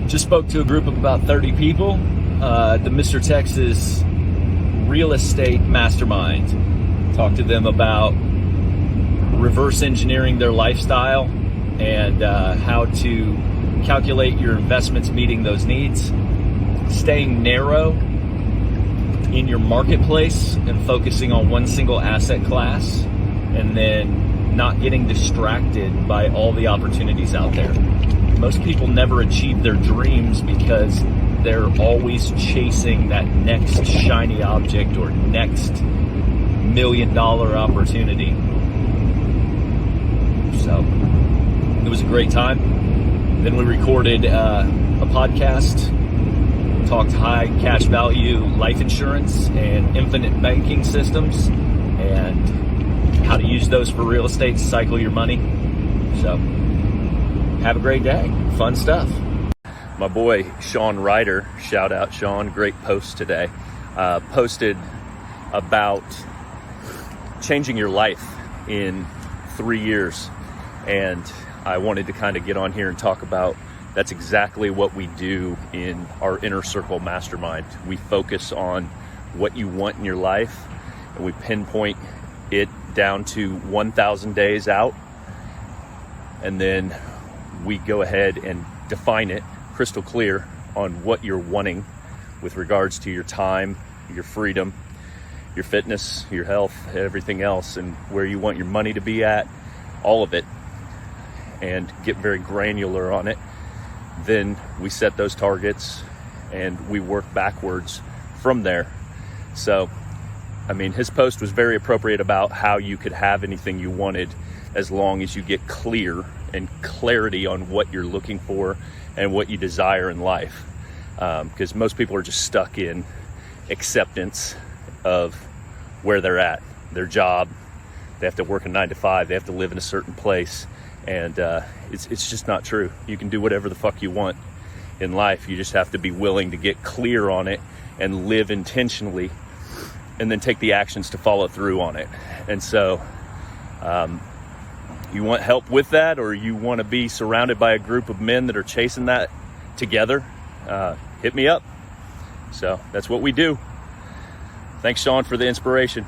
Just spoke to a group of about 30 people at the Mr. Texas Real Estate Mastermind. Talked to them about reverse engineering their lifestyle and how to calculate your investments meeting those needs, staying narrow in your marketplace and focusing on one single asset class, and then not getting distracted by all the opportunities out there. Most people never achieve their dreams because they're always chasing that next shiny object or next $1 million opportunity. So it was a great time. Then we recorded a podcast, talked high cash value life insurance and infinite banking systems and how to use those for real estate to cycle your money. So have a great day. Fun stuff. My boy Sean Ryder, shout out Sean, great post today. Posted about changing your life in 3 years. And I wanted to kind of get on here and talk about that's exactly what we do in our Inner Circle Mastermind. We focus on what you want in your life and we pinpoint it down to 1,000 days out. And then we go ahead and define it crystal clear on what you're wanting with regards to your time, your freedom, your fitness, your health, everything else, and where you want your money to be at, all of it, and get very granular on it. Then we set those targets and we work backwards from there. So, I mean, his post was very appropriate about how you could have anything you wanted as long as you get clear and clarity on what you're looking for and what you desire in life. Because most people are just stuck in acceptance of where they're at, their job. They have to work a 9 to 5. They have to live in a certain place. And it's just not true. You can do whatever the fuck you want in life. You just have to be willing to get clear on it and live intentionally and then take the actions to follow through on it. And so you want help with that, or you want to be surrounded by a group of men that are chasing that together, hit me up. So that's what we do. Thanks, Sean, for the inspiration.